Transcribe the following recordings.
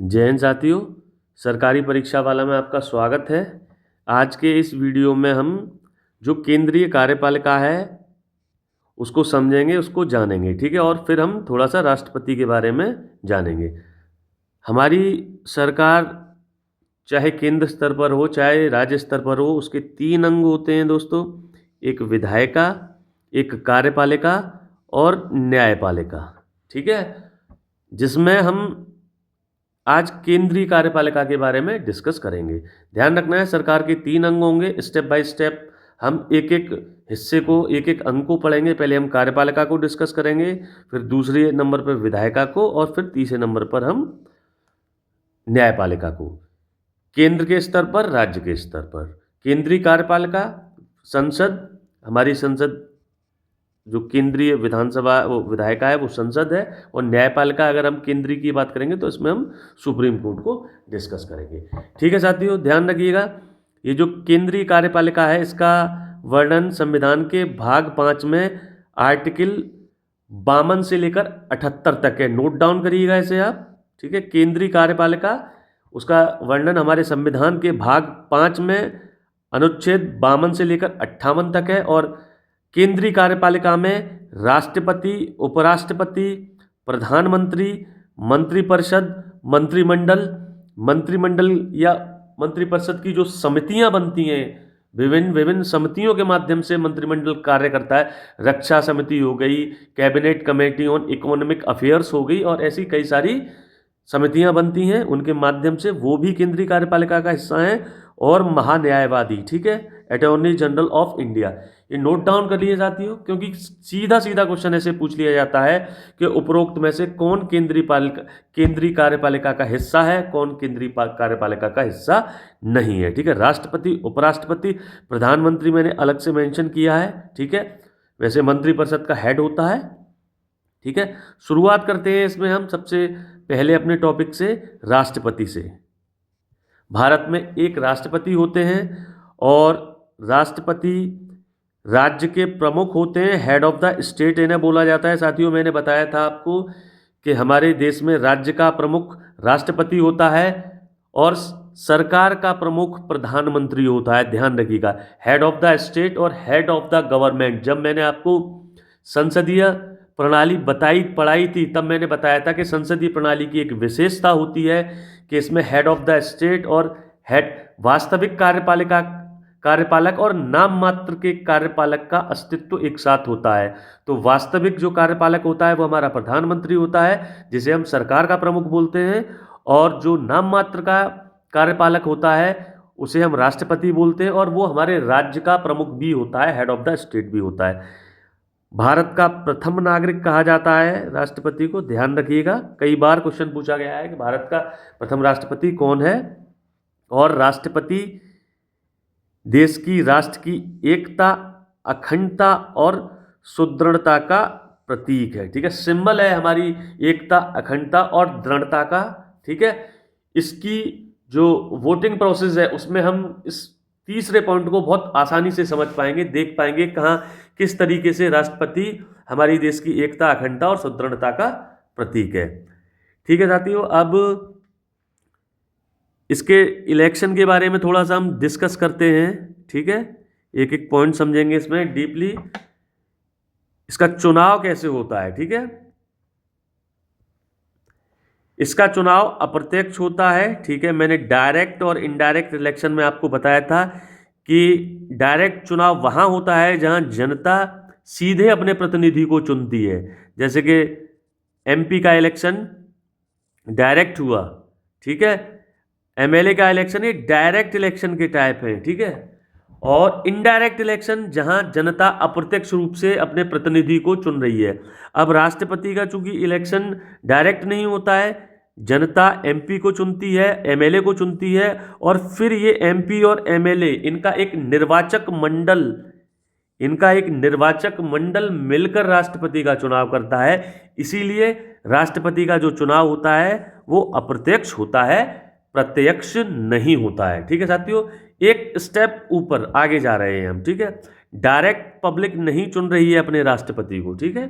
जय हिंद साथियों, सरकारी परीक्षा वाला में आपका स्वागत है। आज के इस वीडियो में हम जो केंद्रीय कार्यपालिका है उसको समझेंगे, उसको जानेंगे, ठीक है। और फिर हम थोड़ा सा राष्ट्रपति के बारे में जानेंगे। हमारी सरकार चाहे केंद्र स्तर पर हो चाहे राज्य स्तर पर हो, उसके 3 अंग होते हैं दोस्तों। एक विधायिका, एक कार्यपालिका और न्यायपालिका, ठीक है। जिसमें हम आज केंद्रीय कार्यपालिका के बारे में डिस्कस करेंगे। ध्यान रखना है, सरकार के 3 अंग होंगे। स्टेप बाय स्टेप हम एक एक हिस्से को, एक एक अंग को पढ़ेंगे। पहले हम कार्यपालिका को डिस्कस करेंगे, फिर दूसरे नंबर पर विधायिका को, और फिर तीसरे नंबर पर हम न्यायपालिका को। केंद्र के स्तर पर, राज्य के स्तर पर केंद्रीय कार्यपालिका, संसद, हमारी संसद जो केंद्रीय विधानसभा वो विधायिका है वो संसद है। और न्यायपालिका अगर हम केंद्रीय की बात करेंगे तो इसमें हम सुप्रीम कोर्ट को डिस्कस करेंगे, ठीक है साथियों। ध्यान रखिएगा, ये जो केंद्रीय कार्यपालिका है इसका वर्णन संविधान के भाग 5 में आर्टिकल 52 से लेकर 78 तक है। नोट डाउन करिएगा इसे आप, ठीक है। केंद्रीय कार्यपालिका, उसका वर्णन हमारे संविधान के भाग 5 में अनुच्छेद 52 से लेकर 58 तक है। और केंद्रीय कार्यपालिका में राष्ट्रपति, उपराष्ट्रपति, प्रधानमंत्री, मंत्रिपरिषद, मंत्रिमंडल या मंत्रिपरिषद की जो समितियां बनती हैं, विभिन्न विभिन्न समितियों के माध्यम से मंत्रिमंडल कार्य करता है। रक्षा समिति हो गई, cabinet committee on economic affairs हो गई, और ऐसी कई सारी समितियां बनती हैं, उनके माध्यम से वो भी केंद्रीय कार्यपालिका का हिस्सा हैं। और महान्यायवादी, ठीक है, अटॉर्नी जनरल ऑफ इंडिया। ये नोट डाउन कर लिए साथियों, क्योंकि सीधा सीधा क्वेश्चन ऐसे पूछ लिया जाता है कि उपरोक्त में से कौन केंद्रीय कार्यपालिका का हिस्सा है, कौन केंद्रीय कार्यपालिका का हिस्सा नहीं है, ठीक है। राष्ट्रपति, उपराष्ट्रपति, प्रधानमंत्री मैंने अलग से मेंशन किया है, ठीक है। वैसे मंत्रिपरिषद का हेड होता है, ठीक है। शुरुआत करते हैं इसमें हम सबसे पहले अपने टॉपिक से, राष्ट्रपति से। भारत में एक राष्ट्रपति होते हैं और राष्ट्रपति राज्य के प्रमुख होते हैं, हेड ऑफ द स्टेट इन्हें बोला जाता है। साथियों, मैंने बताया था आपको कि हमारे देश में राज्य का प्रमुख राष्ट्रपति होता है और सरकार का प्रमुख प्रधानमंत्री होता है। ध्यान रखिएगा, हेड ऑफ द स्टेट और हेड ऑफ द गवर्नमेंट। जब मैंने आपको संसदीय प्रणाली पढ़ाई थी, तब मैंने बताया था कि संसदीय प्रणाली की एक विशेषता होती है कि इसमें हेड ऑफ द स्टेट और हेड वास्तविक कार्यपालक और नाम मात्र के कार्यपालक का अस्तित्व एक साथ होता है। तो वास्तविक जो कार्यपालक होता है वो हमारा प्रधानमंत्री होता है, जिसे हम सरकार का प्रमुख बोलते हैं। और जो नाम मात्र का कार्यपालक होता है उसे हम राष्ट्रपति बोलते हैं, और वो हमारे राज्य का प्रमुख भी होता है, हेड ऑफ द स्टेट भी होता है। भारत का प्रथम नागरिक कहा जाता है राष्ट्रपति को। ध्यान रखिएगा, कई बार क्वेश्चन पूछा गया है कि भारत का प्रथम राष्ट्रपति कौन है। और राष्ट्रपति देश की, राष्ट्र की एकता, अखंडता और सुदृढ़ता का प्रतीक है, ठीक है। सिंबल है हमारी एकता, अखंडता और दृढ़ता का, ठीक है। इसकी जो वोटिंग प्रोसेस है उसमें हम इस तीसरे पॉइंट को बहुत आसानी से समझ पाएंगे, देख पाएंगे कहाँ किस तरीके से राष्ट्रपति हमारी देश की एकता, अखंडता और सुदृढ़ता का प्रतीक है, ठीक है साथियों। अब इसके इलेक्शन के बारे में थोड़ा सा हम डिस्कस करते हैं, ठीक है। एक एक पॉइंट समझेंगे इसमें डीपली। इसका चुनाव कैसे होता है, ठीक है। इसका चुनाव अप्रत्यक्ष होता है, ठीक है। मैंने डायरेक्ट और इनडायरेक्ट इलेक्शन में आपको बताया था कि डायरेक्ट चुनाव वहाँ होता है जहाँ जनता सीधे अपने प्रतिनिधि को चुनती है। जैसे कि एमपी का इलेक्शन डायरेक्ट हुआ, ठीक है। एमएलए का इलेक्शन ये डायरेक्ट इलेक्शन के टाइप है, ठीक है। और इनडायरेक्ट इलेक्शन जहां जनता अप्रत्यक्ष रूप से अपने प्रतिनिधि को चुन रही है। अब राष्ट्रपति का चूंकि इलेक्शन डायरेक्ट नहीं होता है, जनता एमपी को चुनती है, एमएलए को चुनती है, और फिर ये एमपी और एमएलए इनका एक निर्वाचक मंडल मिलकर राष्ट्रपति का चुनाव करता है। इसीलिए राष्ट्रपति का जो चुनाव होता है वो अप्रत्यक्ष होता है, प्रत्यक्ष नहीं होता है, ठीक है साथियों। एक स्टेप ऊपर आगे जा रहे हैं हम, ठीक है। डायरेक्ट पब्लिक नहीं चुन रही है अपने राष्ट्रपति को, ठीक है।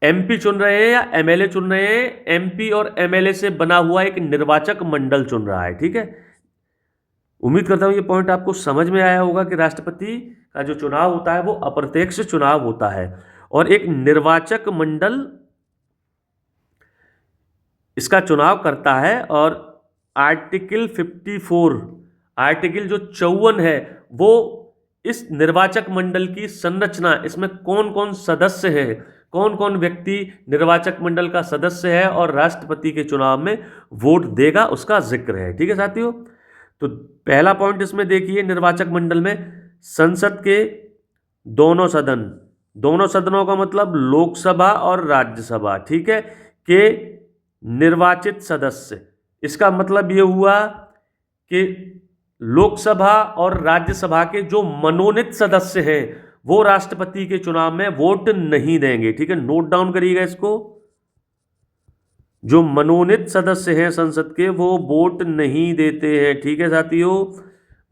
एमपी चुन रहे हैं या एमएलए चुन रहे हैं, एमपी और एमएलए से बना हुआ एक निर्वाचक मंडल चुन रहा है। ठीक है, उम्मीद करता हूं ये पॉइंट आपको समझ में आया होगा कि राष्ट्रपति का जो चुनाव होता है वो अप्रत्यक्ष चुनाव होता है और एक निर्वाचक मंडल इसका चुनाव करता है। और आर्टिकल 54, आर्टिकल जो 54 है, वो इस निर्वाचक मंडल की संरचना, इसमें कौन कौन सदस्य हैं, कौन कौन व्यक्ति निर्वाचक मंडल का सदस्य है और राष्ट्रपति के चुनाव में वोट देगा, उसका जिक्र है। ठीक है साथियों, तो पहला पॉइंट इसमें देखिए, निर्वाचक मंडल में संसद के दोनों सदन, दोनों सदनों का मतलब लोकसभा और राज्यसभा, ठीक है, के निर्वाचित सदस्य। इसका मतलब यह हुआ कि लोकसभा और राज्यसभा के जो मनोनीत सदस्य हैं वो राष्ट्रपति के चुनाव में वोट नहीं देंगे। ठीक है, नोट डाउन करिएगा इसको। जो मनोनीत सदस्य हैं संसद के वो वोट नहीं देते हैं। ठीक है साथियों,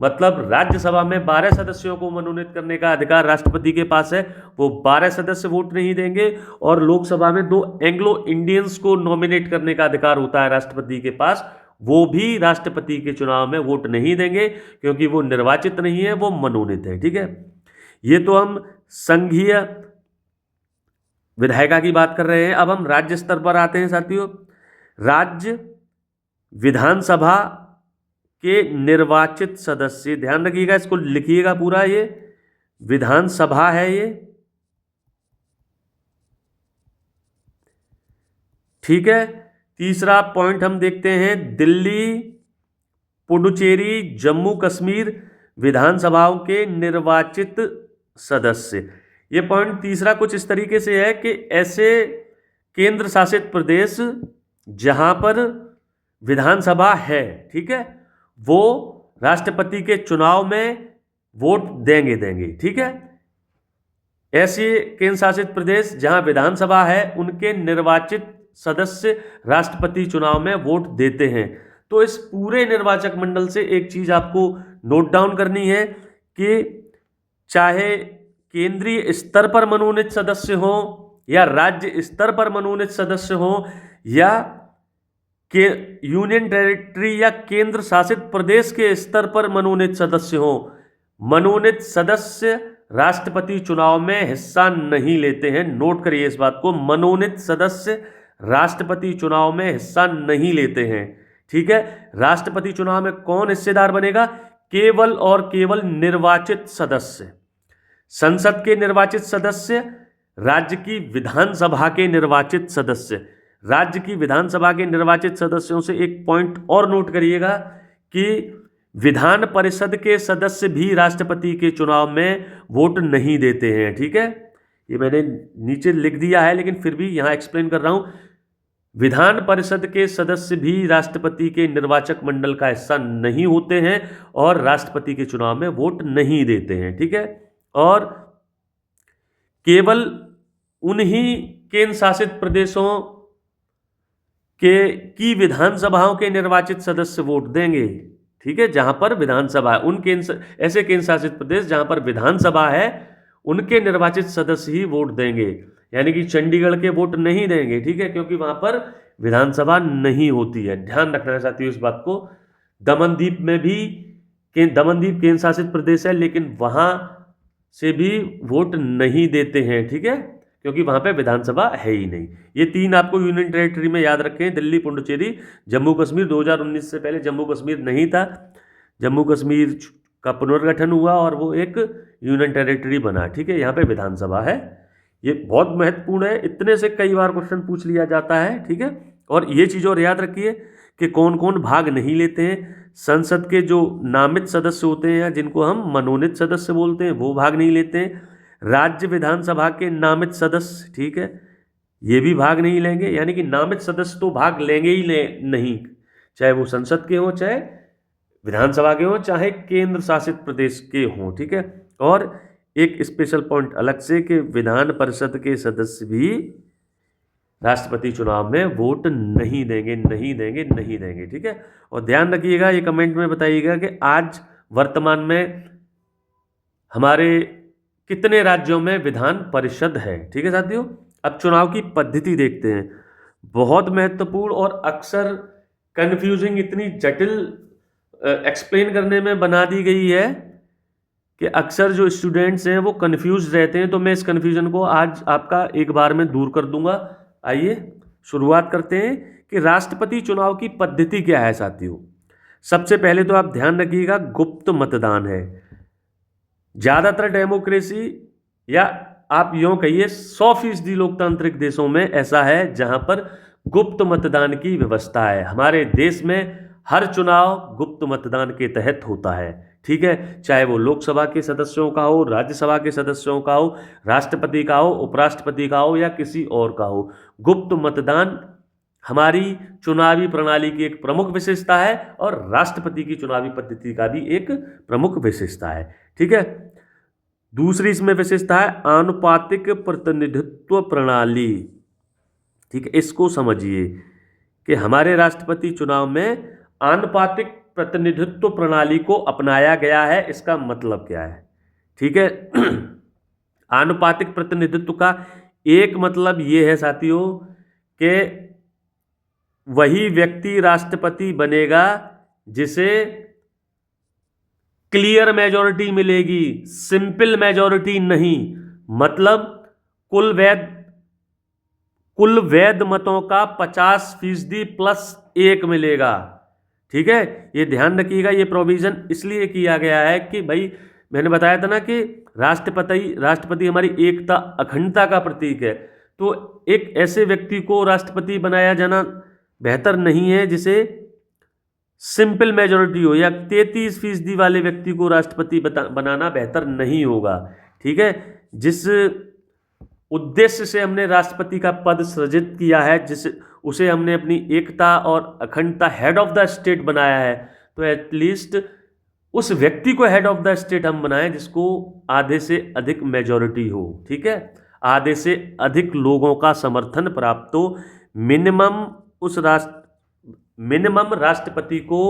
मतलब राज्यसभा में 12 सदस्यों को मनोनीत करने का अधिकार राष्ट्रपति के पास है, वो 12 सदस्य वोट नहीं देंगे। और लोकसभा में 2 एंग्लो इंडियंस को नॉमिनेट करने का अधिकार होता है राष्ट्रपति के पास, वो भी राष्ट्रपति के चुनाव में वोट नहीं देंगे क्योंकि वो निर्वाचित नहीं है, वो मनोनीत है। ठीक है, ये तो हम संघीय विधायिका की बात कर रहे हैं। अब हम राज्य स्तर पर आते हैं साथियों। राज्य विधानसभा के निर्वाचित सदस्य, ध्यान रखिएगा, इसको लिखिएगा पूरा, ये विधानसभा है ये। ठीक है, तीसरा पॉइंट हम देखते हैं, दिल्ली, पुडुचेरी, जम्मू कश्मीर विधानसभाओं के निर्वाचित सदस्य। ये पॉइंट तीसरा कुछ इस तरीके से है कि ऐसे केंद्र शासित प्रदेश जहां पर विधानसभा है, ठीक है, वो राष्ट्रपति के चुनाव में वोट देंगे। ठीक है, ऐसे केंद्र शासित प्रदेश जहां विधानसभा है उनके निर्वाचित सदस्य राष्ट्रपति चुनाव में वोट देते हैं। तो इस पूरे निर्वाचक मंडल से एक चीज आपको नोट डाउन करनी है कि चाहे केंद्रीय स्तर पर मनोनीत सदस्य हो या राज्य स्तर पर मनोनीत सदस्य हो या के यूनियन टेरिटरी या केंद्र शासित प्रदेश के स्तर पर मनोनीत सदस्य हो, मनोनीत सदस्य राष्ट्रपति चुनाव में हिस्सा नहीं लेते हैं। नोट करिए इस बात को, मनोनीत सदस्य राष्ट्रपति चुनाव में हिस्सा नहीं लेते हैं। ठीक है, राष्ट्रपति चुनाव में कौन हिस्सेदार बनेगा? केवल और केवल निर्वाचित सदस्य, संसद के निर्वाचित सदस्य, राज्य की विधानसभा के निर्वाचित सदस्य। राज्य की विधानसभा के निर्वाचित सदस्यों से एक पॉइंट और नोट करिएगा कि विधान परिषद के सदस्य भी राष्ट्रपति के चुनाव में वोट नहीं देते हैं। ठीक है, ये मैंने नीचे लिख दिया है लेकिन फिर भी यहां एक्सप्लेन कर रहा हूं। विधान परिषद के सदस्य भी राष्ट्रपति के निर्वाचक मंडल का हिस्सा नहीं होते हैं और राष्ट्रपति के चुनाव में वोट नहीं देते हैं। ठीक है, और केवल उन्हीं केंद्र शासित प्रदेशों की विधानसभाओं के निर्वाचित सदस्य वोट देंगे। ठीक है, जहां पर विधानसभा है, उन ऐसे केंद्र शासित प्रदेश जहां पर विधानसभा है उनके निर्वाचित सदस्य ही वोट देंगे, यानी कि चंडीगढ़ के वोट नहीं देंगे। ठीक है, क्योंकि वहां पर विधानसभा नहीं होती है। ध्यान रखना चाहती हूँ इस बात को। दमनदीप में भी दमनदीप केंद्र शासित प्रदेश है लेकिन वहां से भी वोट नहीं देते हैं। ठीक है, क्योंकि वहां पे विधानसभा है ही नहीं। ये 3 आपको यूनियन टेरिटरी में याद रखें, दिल्ली, पुडुचेरी, जम्मू कश्मीर। 2019 से पहले जम्मू कश्मीर नहीं था, जम्मू कश्मीर का पुनर्गठन हुआ और वो एक यूनियन टेरिटरी बना। ठीक है, यहाँ पे विधानसभा है। ये बहुत महत्वपूर्ण है, इतने से कई बार क्वेश्चन पूछ लिया जाता है। ठीक है, और ये चीज़ और याद रखिए कि कौन कौन भाग नहीं लेते हैं। संसद के जो नामित सदस्य होते हैं या जिनको हम मनोनीत सदस्य बोलते हैं वो भाग नहीं लेते हैं। राज्य विधानसभा के नामित सदस्य, ठीक है, ये भी भाग नहीं लेंगे, यानी कि नामित सदस्य तो भाग लेंगे ही नहीं, चाहे वो संसद के हों, चाहे विधानसभा के हों, चाहे केंद्र शासित प्रदेश के हों। ठीक है, और एक स्पेशल पॉइंट अलग से कि विधान परिषद के सदस्य भी राष्ट्रपति चुनाव में वोट नहीं देंगे। ठीक है, और ध्यान रखिएगा, ये कमेंट में बताइएगा कि आज वर्तमान में हमारे कितने राज्यों में विधान परिषद है। ठीक है साथियों, अब चुनाव की पद्धति देखते हैं। बहुत महत्वपूर्ण और अक्सर कंफ्यूजिंग, इतनी जटिल एक्सप्लेन करने में बना दी गई है कि अक्सर जो स्टूडेंट्स हैं वो कंफ्यूज रहते हैं। तो मैं इस कंफ्यूजन को आज आपका एक बार में दूर कर दूंगा। आइए शुरुआत करते हैं कि राष्ट्रपति चुनाव की पद्धति क्या है साथियों। सबसे पहले तो आप ध्यान रखिएगा, गुप्त मतदान है। ज्यादातर डेमोक्रेसी या आप यूं कहिए 100% लोकतांत्रिक देशों में ऐसा है जहां पर गुप्त मतदान की व्यवस्था है। हमारे देश में हर चुनाव गुप्त मतदान के तहत होता है, ठीक है। चाहे वो लोकसभा के सदस्यों का हो, राज्यसभा के सदस्यों का हो, राष्ट्रपति का हो, उपराष्ट्रपति का हो या किसी और का हो, गुप्त मतदान हमारी चुनावी प्रणाली की एक प्रमुख विशेषता है और राष्ट्रपति की चुनावी पद्धति का भी एक प्रमुख विशेषता है, ठीक है। दूसरी इसमें विशेषता है आनुपातिक प्रतिनिधित्व प्रणाली, ठीक है। इसको समझिए कि हमारे राष्ट्रपति चुनाव में आनुपातिक प्रतिनिधित्व प्रणाली को अपनाया गया है। इसका मतलब क्या है, ठीक है। आनुपातिक प्रतिनिधित्व का एक मतलब यह है साथियों कि वही व्यक्ति राष्ट्रपति बनेगा जिसे क्लियर मेजॉरिटी मिलेगी, सिंपल मेजॉरिटी नहीं। मतलब कुल वैध मतों का 50% प्लस 1 मिलेगा, ठीक है। ये ध्यान रखिएगा, ये प्रोविजन इसलिए किया गया है कि भाई मैंने बताया था ना कि राष्ट्रपति हमारी एकता अखंडता का प्रतीक है। तो एक ऐसे व्यक्ति को राष्ट्रपति बनाया जाना बेहतर नहीं है जिसे सिंपल मेजॉरिटी हो, या 33% वाले व्यक्ति को राष्ट्रपति बनाना बेहतर नहीं होगा, ठीक है। जिस उद्देश्य से हमने राष्ट्रपति का पद सृजित किया है, उसे हमने अपनी एकता और अखंडता, हेड ऑफ द स्टेट बनाया है, तो एटलीस्ट उस व्यक्ति को हेड ऑफ द स्टेट हम बनाएं जिसको आधे से अधिक मेजॉरिटी हो, ठीक है। आधे से अधिक लोगों का समर्थन प्राप्त हो। मिनिमम राष्ट्रपति को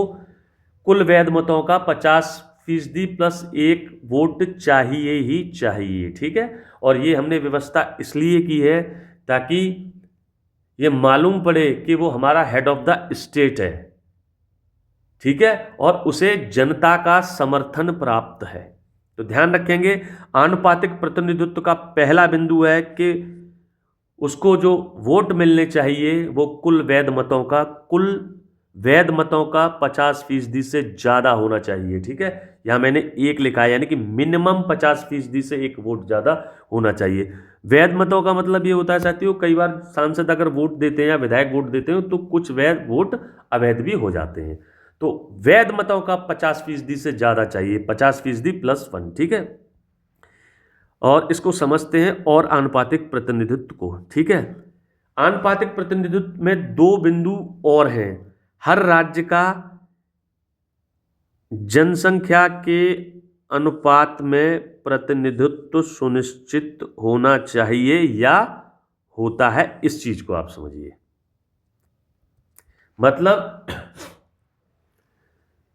कुल वैध मतों का 50% प्लस 1 वोट चाहिए ही चाहिए, ठीक है। और ये हमने व्यवस्था इसलिए की है ताकि ये मालूम पड़े कि वो हमारा हेड ऑफ द स्टेट है, ठीक है, और उसे जनता का समर्थन प्राप्त है। तो ध्यान रखेंगे, आनुपातिक प्रतिनिधित्व का पहला बिंदु है कि उसको जो वोट मिलने चाहिए वो कुल वैध मतों का 50% से ज़्यादा होना चाहिए, ठीक है। यहाँ मैंने 1 लिखा है, यानी कि मिनिमम 50% से 1 वोट ज़्यादा होना चाहिए। वैध मतों का मतलब ये होता है साथियों, कई बार सांसद अगर वोट देते हैं या विधायक वोट देते हैं तो कुछ वैध वोट अवैध भी हो जाते हैं। तो वैध मतों का 50% से ज़्यादा चाहिए, 50% प्लस 1, ठीक है। और इसको समझते हैं और आनुपातिक प्रतिनिधित्व को, ठीक है। आनुपातिक प्रतिनिधित्व में 2 बिंदु और हैं। हर राज्य का जनसंख्या के अनुपात में प्रतिनिधित्व सुनिश्चित होना चाहिए या होता है, इस चीज को आप समझिए। मतलब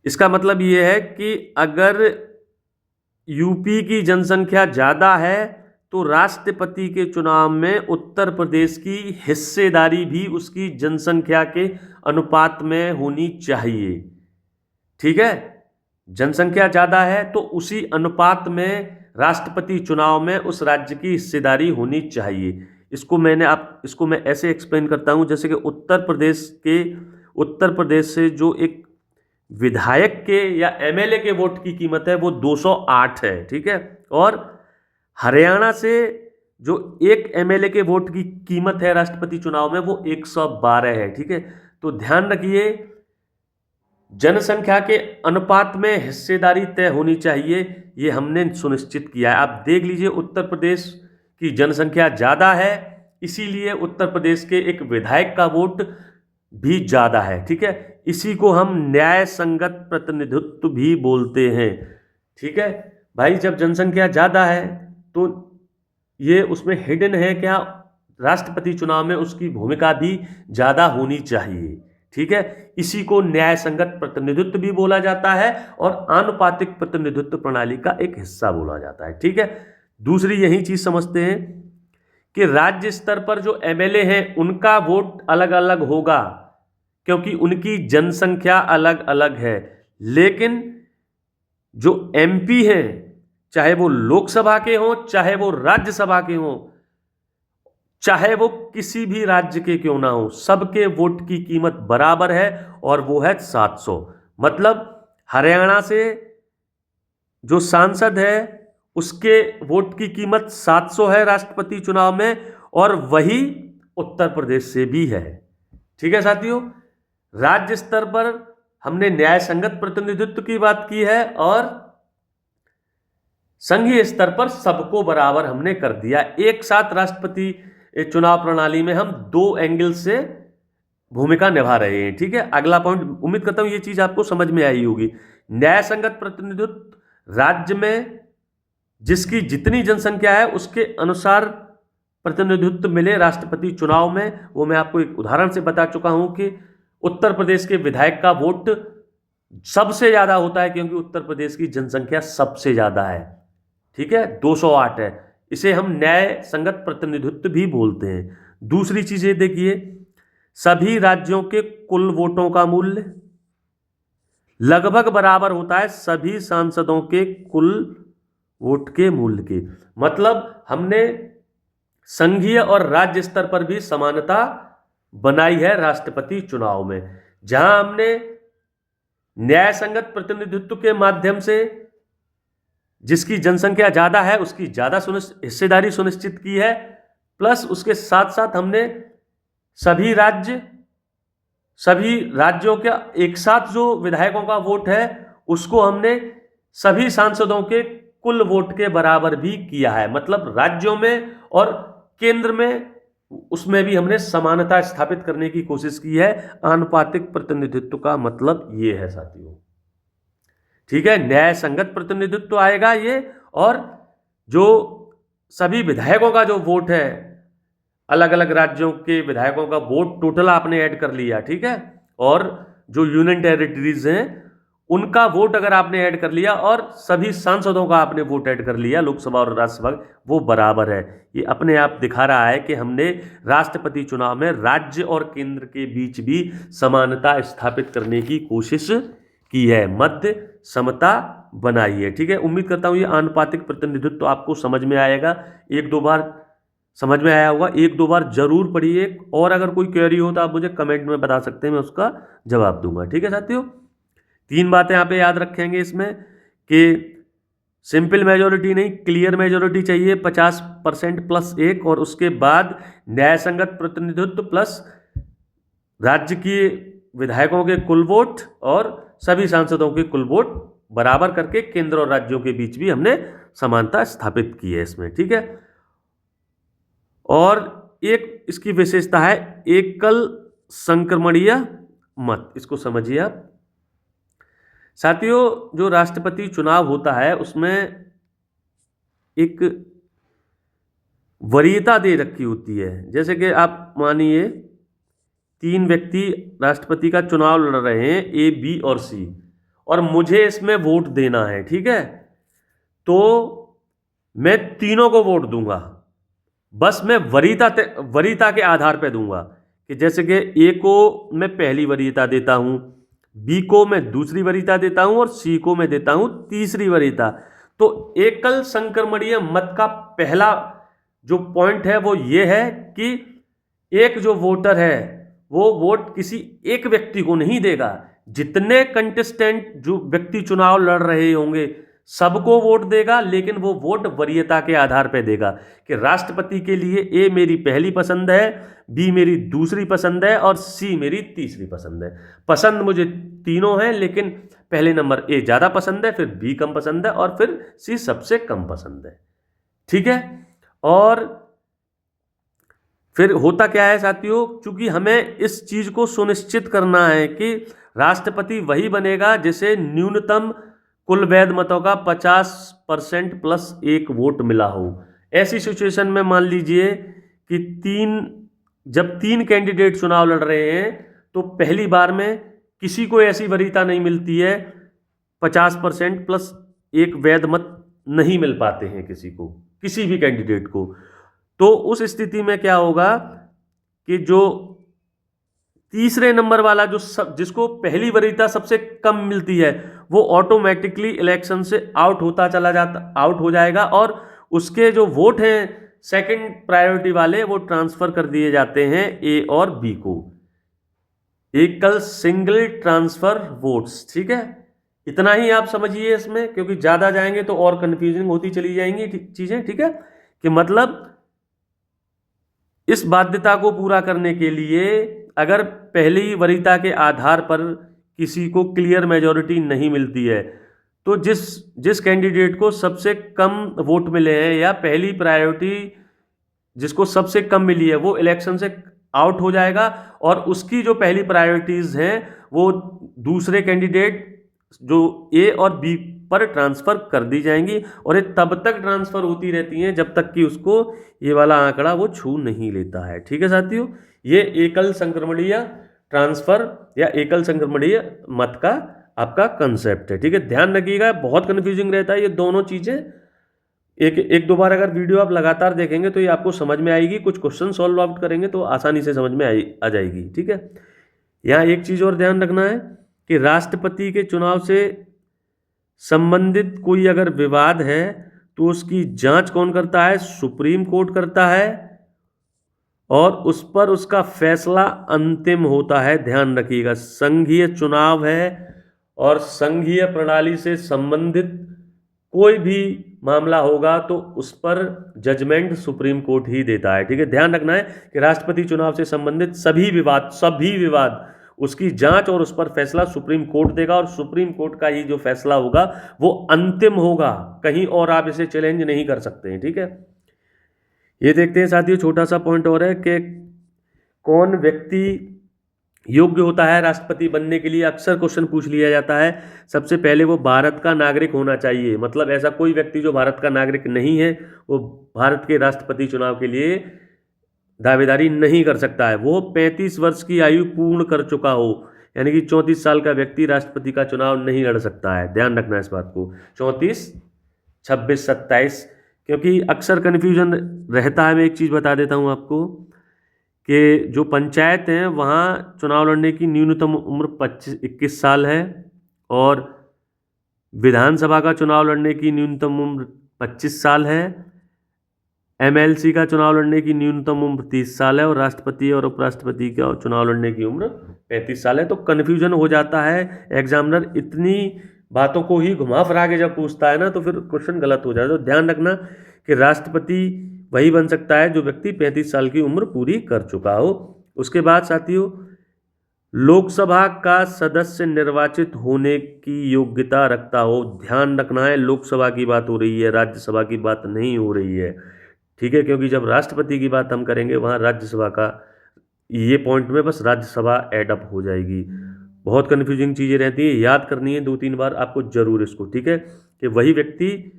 इसका मतलब यह है कि अगर यूपी की जनसंख्या ज्यादा है तो राष्ट्रपति के चुनाव में उत्तर प्रदेश की हिस्सेदारी भी उसकी जनसंख्या के अनुपात में होनी चाहिए, ठीक है। जनसंख्या ज्यादा है तो उसी अनुपात में राष्ट्रपति चुनाव में उस राज्य की हिस्सेदारी होनी चाहिए। इसको मैं ऐसे एक्सप्लेन करता हूं, जैसे कि उत्तर प्रदेश से जो एक विधायक के या एमएलए के वोट की कीमत है वो 208 है, ठीक है। और हरियाणा से जो एक एमएलए के वोट की कीमत है राष्ट्रपति चुनाव में वो 112 है, ठीक है। तो ध्यान रखिए, जनसंख्या के अनुपात में हिस्सेदारी तय होनी चाहिए, ये हमने सुनिश्चित किया है। आप देख लीजिए, उत्तर प्रदेश की जनसंख्या ज़्यादा है, इसीलिए उत्तर प्रदेश के एक विधायक का वोट भी ज़्यादा है, ठीक है। इसी को हम न्याय संगत प्रतिनिधित्व भी बोलते हैं, ठीक है भाई। जब जनसंख्या ज़्यादा है तो ये उसमें हिडन है क्या, राष्ट्रपति चुनाव में उसकी भूमिका भी ज़्यादा होनी चाहिए, ठीक है। इसी को न्याय संगत प्रतिनिधित्व भी बोला जाता है और आनुपातिक प्रतिनिधित्व प्रणाली का एक हिस्सा बोला जाता है, ठीक है। दूसरी यही चीज समझते हैं कि राज्य स्तर पर जो एमएलए हैं उनका वोट अलग अलग होगा, क्योंकि उनकी जनसंख्या अलग अलग है। लेकिन जो एमपी हैं, चाहे वो लोकसभा के हों, चाहे वो राज्यसभा के हों, चाहे वो किसी भी राज्य के क्यों ना हो, सबके वोट की कीमत बराबर है और वो है 700। मतलब हरियाणा से जो सांसद है उसके वोट की कीमत 700 है राष्ट्रपति चुनाव में, और वही उत्तर प्रदेश से भी है। ठीक है साथियों, राज्य स्तर पर हमने न्याय संगत प्रतिनिधित्व की बात की है और संघीय स्तर पर सबको बराबर हमने कर दिया। एक साथ राष्ट्रपति चुनाव प्रणाली में हम दो एंगल से भूमिका निभा रहे हैं। ठीक है, अगला पॉइंट, उम्मीद करता हूं ये चीज आपको समझ में आई होगी। न्याय संगत प्रतिनिधित्व, राज्य में जिसकी जितनी जनसंख्या है उसके अनुसार प्रतिनिधित्व मिले राष्ट्रपति चुनाव में। वो मैं आपको एक उदाहरण से बता चुका हूं कि उत्तर प्रदेश के विधायक का वोट सबसे ज्यादा होता है, क्योंकि उत्तर प्रदेश की जनसंख्या सबसे ज्यादा है। ठीक है, 208 है। इसे हम न्याय संगत प्रतिनिधित्व भी बोलते हैं। दूसरी चीज ये देखिए, सभी राज्यों के कुल वोटों का मूल्य लगभग बराबर होता है सभी सांसदों के कुल वोट के मूल्य के। मतलब हमने संघीय और राज्य स्तर पर भी समानता बनाई है राष्ट्रपति चुनाव में, जहां हमने न्याय संगत प्रतिनिधित्व के माध्यम से जिसकी जनसंख्या ज्यादा है उसकी ज्यादा हिस्सेदारी सुनिश्चित की है, प्लस उसके साथ साथ हमने सभी राज्यों के एक साथ जो विधायकों का वोट है उसको हमने सभी सांसदों के कुल वोट के बराबर भी किया है। मतलब राज्यों में और केंद्र में उसमें भी हमने समानता स्थापित करने की कोशिश की है। आनुपातिक प्रतिनिधित्व का मतलब ये है साथियों। ठीक है, न्याय संगत प्रतिनिधित्व आएगा ये, और जो सभी विधायकों का जो वोट है, अलग अलग राज्यों के विधायकों का वोट टोटल आपने ऐड कर लिया। ठीक है, और जो यूनियन टेरिटरीज हैं उनका वोट अगर आपने ऐड कर लिया और सभी सांसदों का आपने वोट ऐड कर लिया, लोकसभा और राज्यसभा, वो बराबर है। ये अपने आप दिखा रहा है कि हमने राष्ट्रपति चुनाव में राज्य और केंद्र के बीच भी समानता स्थापित करने की कोशिश की है, मध्य समता बनाई है। ठीक है, उम्मीद करता हूं ये आनुपातिक प्रतिनिधित्व आपको समझ में आएगा। एक दो बार समझ में आया होगा, एक दो बार जरूर पढ़िए, और अगर कोई क्वेरी हो तो आप मुझे कमेंट में बता सकते हैं, मैं उसका जवाब दूंगा। ठीक है साथियों, 3 बातें यहाँ पे याद रखेंगे इसमें कि सिंपल मेजोरिटी नहीं, क्लियर मेजोरिटी चाहिए 50% प्लस 1, और उसके बाद न्याय संगत प्रतिनिधित्व प्लस राज्य की विधायकों के कुल वोट और सभी सांसदों के कुल वोट बराबर करके केंद्र और राज्यों के बीच भी हमने समानता स्थापित की है इसमें। ठीक है, और एक इसकी विशेषता है एकल संक्रमणीय मत, इसको समझिए आप साथियों। जो राष्ट्रपति चुनाव होता है उसमें एक वरीयता दे रखी होती है। जैसे कि आप मानिए 3 व्यक्ति राष्ट्रपति का चुनाव लड़ रहे हैं, ए, बी और सी, और मुझे इसमें वोट देना है। ठीक है, तो मैं तीनों को वोट दूंगा, बस मैं वरीयता के आधार पर दूंगा कि जैसे कि ए को मैं पहली वरीयता देता हूं, बी को मैं दूसरी वरीयता देता हूं और सी को मैं देता हूं तीसरी वरीयता। तो एकल संक्रमणीय मत का पहला जो पॉइंट है वो ये है कि एक जो वोटर है वो वोट किसी एक व्यक्ति को नहीं देगा, जितने कंटेस्टेंट जो व्यक्ति चुनाव लड़ रहे होंगे सबको वोट देगा, लेकिन वो वोट वरीयता के आधार पर देगा कि राष्ट्रपति के लिए ए मेरी पहली पसंद है, बी मेरी दूसरी पसंद है और सी मेरी तीसरी पसंद है। पसंद मुझे तीनों हैं, लेकिन पहले नंबर ए ज़्यादा पसंद है, फिर बी कम पसंद है और फिर सी सबसे कम पसंद है। ठीक है, और फिर होता क्या है साथियों, क्योंकि हमें इस चीज को सुनिश्चित करना है कि राष्ट्रपति वही बनेगा जिसे न्यूनतम कुल वैध मतों का 50% प्लस 1 वोट मिला हो। ऐसी सिचुएशन में मान लीजिए कि जब 3 कैंडिडेट चुनाव लड़ रहे हैं तो पहली बार में किसी को ऐसी वरीयता नहीं मिलती है, 50% प्लस 1 वैध मत नहीं मिल पाते हैं किसी भी कैंडिडेट को। तो उस स्थिति में क्या होगा कि जो तीसरे नंबर वाला जिसको पहली वरीयता सबसे कम मिलती है वो ऑटोमेटिकली इलेक्शन से आउट हो जाएगा और उसके जो वोट हैं सेकंड प्रायोरिटी वाले वो ट्रांसफर कर दिए जाते हैं ए और बी को। एकल सिंगल ट्रांसफर वोट्स, ठीक है। इतना ही आप समझिए इसमें, क्योंकि ज्यादा जाएंगे तो और कंफ्यूजिंग होती चली जाएंगी चीजें, ठीक है। कि मतलब इस बाध्यता को पूरा करने के लिए अगर पहली वरीयता के आधार पर किसी को क्लियर मेजॉरिटी नहीं मिलती है तो जिस कैंडिडेट को सबसे कम वोट मिले हैं या पहली प्रायोरिटी जिसको सबसे कम मिली है वो इलेक्शन से आउट हो जाएगा और उसकी जो पहली प्रायोरिटीज हैं वो दूसरे कैंडिडेट जो ए और बी पर ट्रांसफर कर दी जाएंगी और ये तब तक ट्रांसफर होती रहती हैं जब तक कि उसको ये वाला आंकड़ा वो छू नहीं लेता है, ठीक है साथियों। ये एकल संक्रमणीय ट्रांसफर या एकल संक्रमणीय मत का आपका कंसेप्ट है, ठीक है। ध्यान रखिएगा, बहुत कंफ्यूजिंग रहता है ये दोनों चीजें। एक दो बार अगर वीडियो आप लगातार देखेंगे तो ये आपको समझ में आएगी, कुछ क्वेश्चन सॉल्व आउट करेंगे तो आसानी से समझ में आ जाएगी, ठीक है। यहाँ एक चीज और ध्यान रखना है कि राष्ट्रपति के चुनाव से संबंधित कोई अगर विवाद है तो उसकी जांच कौन करता है? सुप्रीम कोर्ट करता है और उस पर उसका फैसला अंतिम होता है। ध्यान रखिएगा, संघीय चुनाव है और संघीय प्रणाली से संबंधित कोई भी मामला होगा तो उस पर जजमेंट सुप्रीम कोर्ट ही देता है, ठीक है। ध्यान रखना है कि राष्ट्रपति चुनाव से संबंधित सभी विवाद उसकी जांच और उस पर फैसला सुप्रीम कोर्ट देगा और सुप्रीम कोर्ट का ही जो फैसला होगा वो अंतिम होगा, कहीं और आप इसे चैलेंज नहीं कर सकते हैं, ठीक है। ये देखते हैं साथियों, छोटा सा पॉइंट और है कि कौन व्यक्ति योग्य होता है राष्ट्रपति बनने के लिए। अक्सर क्वेश्चन पूछ लिया जाता है। सबसे पहले वो भारत का नागरिक होना चाहिए, मतलब ऐसा कोई व्यक्ति जो भारत का नागरिक नहीं है वो भारत के राष्ट्रपति चुनाव के लिए दावेदारी नहीं कर सकता है। वो 35 वर्ष की आयु पूर्ण कर चुका हो, यानी कि 34 साल का व्यक्ति राष्ट्रपति का चुनाव नहीं लड़ सकता है। ध्यान रखना इस बात को, 34, 26, 27, क्योंकि अक्सर कन्फ्यूजन रहता है। मैं एक चीज़ बता देता हूँ आपको कि जो पंचायत हैं वहाँ चुनाव लड़ने की न्यूनतम उम्र 21 साल है और विधानसभा का चुनाव लड़ने की न्यूनतम उम्र 25 साल है, एमएलसी का चुनाव लड़ने की न्यूनतम उम्र 30 साल है और राष्ट्रपति और उपराष्ट्रपति का चुनाव लड़ने की उम्र 35 साल है। तो कन्फ्यूजन हो जाता है, एग्जामिनर इतनी बातों को ही घुमा फिरा के जब पूछता है ना तो फिर क्वेश्चन गलत हो जाता है। तो ध्यान रखना कि राष्ट्रपति वही बन सकता है जो व्यक्ति 35 साल की उम्र पूरी कर चुका हो। उसके बाद साथियों, लोकसभा का सदस्य निर्वाचित होने की योग्यता रखता हो। ध्यान रखना है, लोकसभा की बात हो रही है, राज्यसभा की बात नहीं हो रही है, ठीक है। क्योंकि जब राष्ट्रपति की बात हम करेंगे वहाँ राज्यसभा का ये पॉइंट में बस राज्यसभा एड अप हो जाएगी। बहुत कन्फ्यूजिंग चीज़ें रहती हैं, याद करनी है 2-3 बार आपको जरूर इसको, ठीक है। कि वही व्यक्ति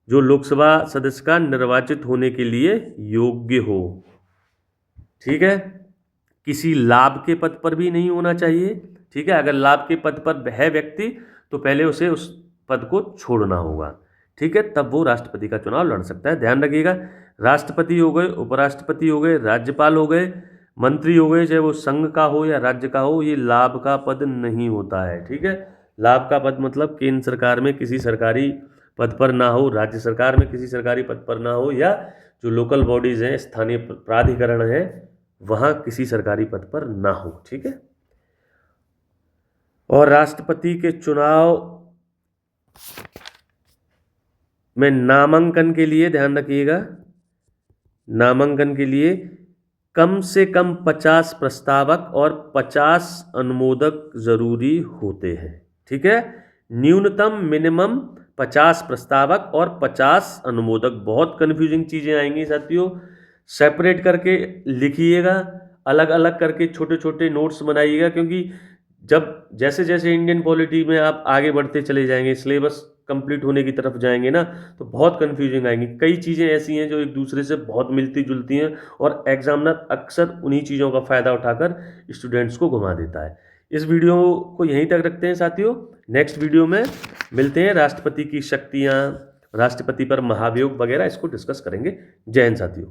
जो लोकसभा सदस्य का निर्वाचित होने के लिए योग्य हो, ठीक है। किसी लाभ के पद पर भी नहीं होना चाहिए, ठीक है। अगर लाभ के पद पर है व्यक्ति तो पहले उसे उस पद को छोड़ना होगा, ठीक है, तब वो राष्ट्रपति का चुनाव लड़ सकता है। ध्यान रखिएगा, राष्ट्रपति हो गए, उपराष्ट्रपति हो गए, राज्यपाल हो गए, मंत्री हो गए, चाहे वो संघ का हो या राज्य का हो, ये लाभ का पद नहीं होता है, ठीक है। लाभ का पद मतलब केंद्र सरकार में किसी सरकारी पद पर ना हो, राज्य सरकार में किसी सरकारी पद पर ना हो, या जो लोकल बॉडीज हैं, स्थानीय प्राधिकरण है, वहाँ किसी सरकारी पद पर ना हो, ठीक है। और राष्ट्रपति के चुनाव में नामांकन के लिए ध्यान रखिएगा, नामांकन के लिए कम से कम 50 प्रस्तावक और 50 अनुमोदक जरूरी होते हैं, ठीक है। न्यूनतम मिनिमम 50 प्रस्तावक और 50 अनुमोदक। बहुत कन्फ्यूजिंग चीज़ें आएंगी साथियों, सेपरेट करके लिखिएगा, अलग अलग करके छोटे छोटे नोट्स बनाइएगा, क्योंकि जब जैसे जैसे इंडियन पॉलिटी में आप आगे बढ़ते चले जाएंगे, सिलेबस कंप्लीट होने की तरफ जाएंगे ना, तो बहुत कन्फ्यूजिंग आएंगी। कई चीज़ें ऐसी हैं जो एक दूसरे से बहुत मिलती जुलती हैं और एग्जामिनर अक्सर उन्हीं चीज़ों का फ़ायदा उठाकर स्टूडेंट्स को घुमा देता है। इस वीडियो को यहीं तक रखते हैं साथियों, नेक्स्ट वीडियो में मिलते हैं। राष्ट्रपति की शक्तियाँ, राष्ट्रपति पर महाभियोग वगैरह इसको डिस्कस करेंगे। जय हिंद साथियों।